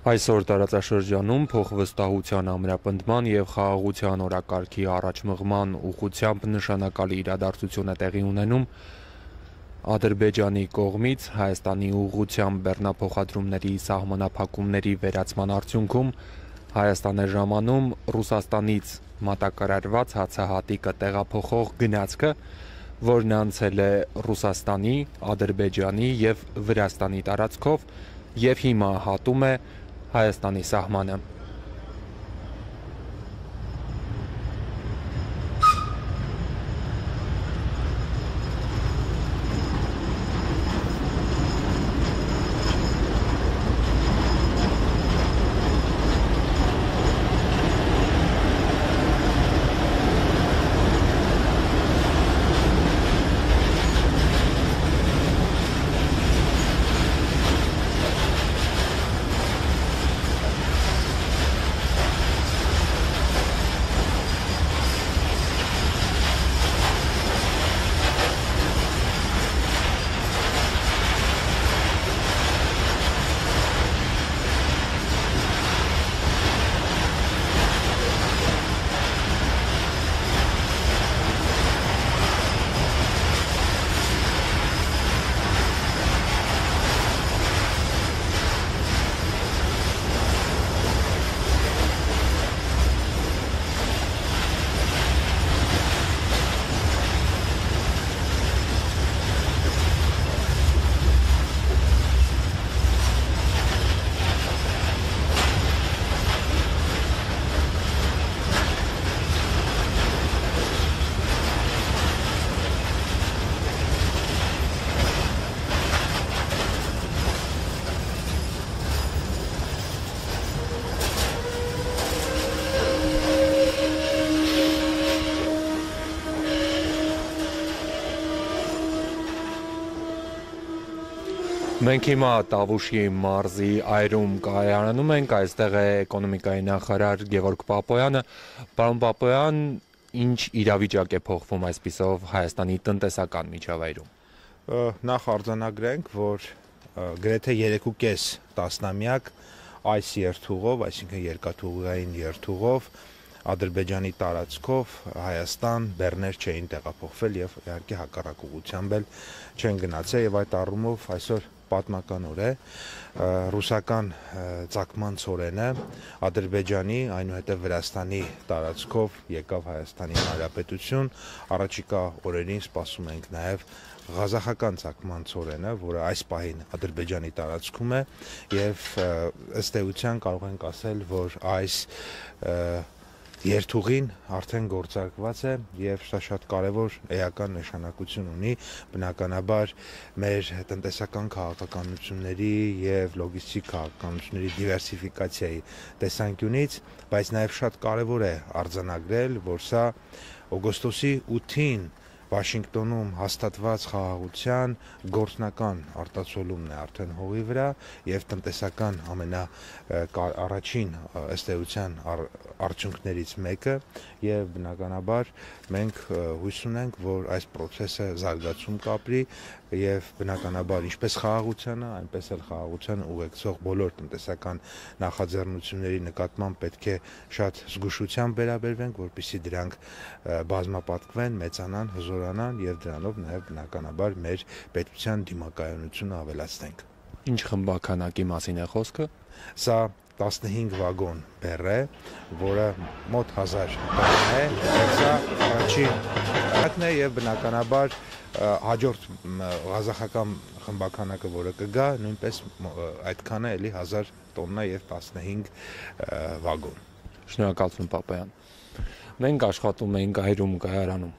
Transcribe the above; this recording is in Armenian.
Այսօր տարածաշրջանում փոխվստահության ամրապնդման և խաղաղության օրակարգի առաջմղման ուղղությամբ նշանակալի իրադարձություն է տեղի ունենում Ադրբեջանի կողմից Հայաստանի ուղղությամբ բեռնափոխադրումների սահմանափակումների վերացման արդյունքում Հայաստան է ժամանում Ռուսաստանից մատակարարված հացահատիկը տեղափոխող գնացքը, որն անցել է Ռուսաստանի, Ադրբեջանի և Վրաստանի տարածքով և հիմա հատում է Հայաստանի սահմանը։ Մենք հիմա Տավուշի մարզի այրում կայարանում ենք, այստեղ է էկոնոմիկայի նախարար Գևորգ Պապոյանը։ Պարոն Պապոյան, ինչ իրավիճակ է փոխվում այսպիսով Հայաստանի տնտեսական միջավայրում։ Նախ արձանագրենք, որ գրեթե 3.5 տասնամյակ այս երթուղով, այսինքն երկաթուղային երթուղով Ադրբեջանի տարածքով Հայաստան բեռներ չէին տեղափոխվել եւ իհարկե հակառակ ուղղությամբ էլ չեն գնացել եւ այդ առումով այսօր պատմական օր է ռուսական ցակման ծորենը Ադրբեջանի, այնուհետև Վրաստանի տարածքով եկավ Հայաստանի Հանրապետություն, առաջիկա օրերին սպասում ենք նաև Ղազախական ցակման ծորենը, որը այս պահին Ադրբեջանի տարածքում է եւ ըստ էության կարող ենք ասել, որ այս երթուղին արդեն գործարկված է եւ սա շատ կարեւոր էական նշանակություն ունի բնականաբար մեր տնտեսական քաղաքականությունների եւ լոգիստիկ քաղաքականությունների դիվերսիֆիկացիայի տեսանկյունից, բայց նաեւ շատ կարեւոր է արձանագրել, որ սա օգոստոսի 8-ին Վաշինգտոնում հաստատված խաղաղության գործնական արտացոլումն է արդեն հողի վրա եւ տնտեսական առաջին ըստ էության արդյունքներից մեկը եւ բնականաբար մենք հույս ունենք, որ այս process-ը զարգացում կապրի եւ բնականաբար ինչպես խաղաղությանը, այնպես էլ խաղաղության ուղեկցող բոլոր տնտեսական նախաձեռնությունների նկատմամբ պետք է շատ զգուշությամբ վերաբերվենք, որպեսզի դրանք բազմապատկվեն, մեծանան, հզորանան եւ դրանով նաեւ բնականաբար մեր պետության դիմակայունությունը ավելացնենք։ Ինչ խմբականակի մասին է խոսքը։ Սա 15 վագոն բեռ է, որը մոտ 1000 տոննա է, սա առաջին հատն է եւ բնականաբար հաջորդ ղազախական խմբականակը, որը կգա, նույնպես այդքանը էլի 1000 տոննա եւ 15 վագոն։ Շնորհակալություն Պապոյան։ Մենք աշխատում ենք այրում կայարանում։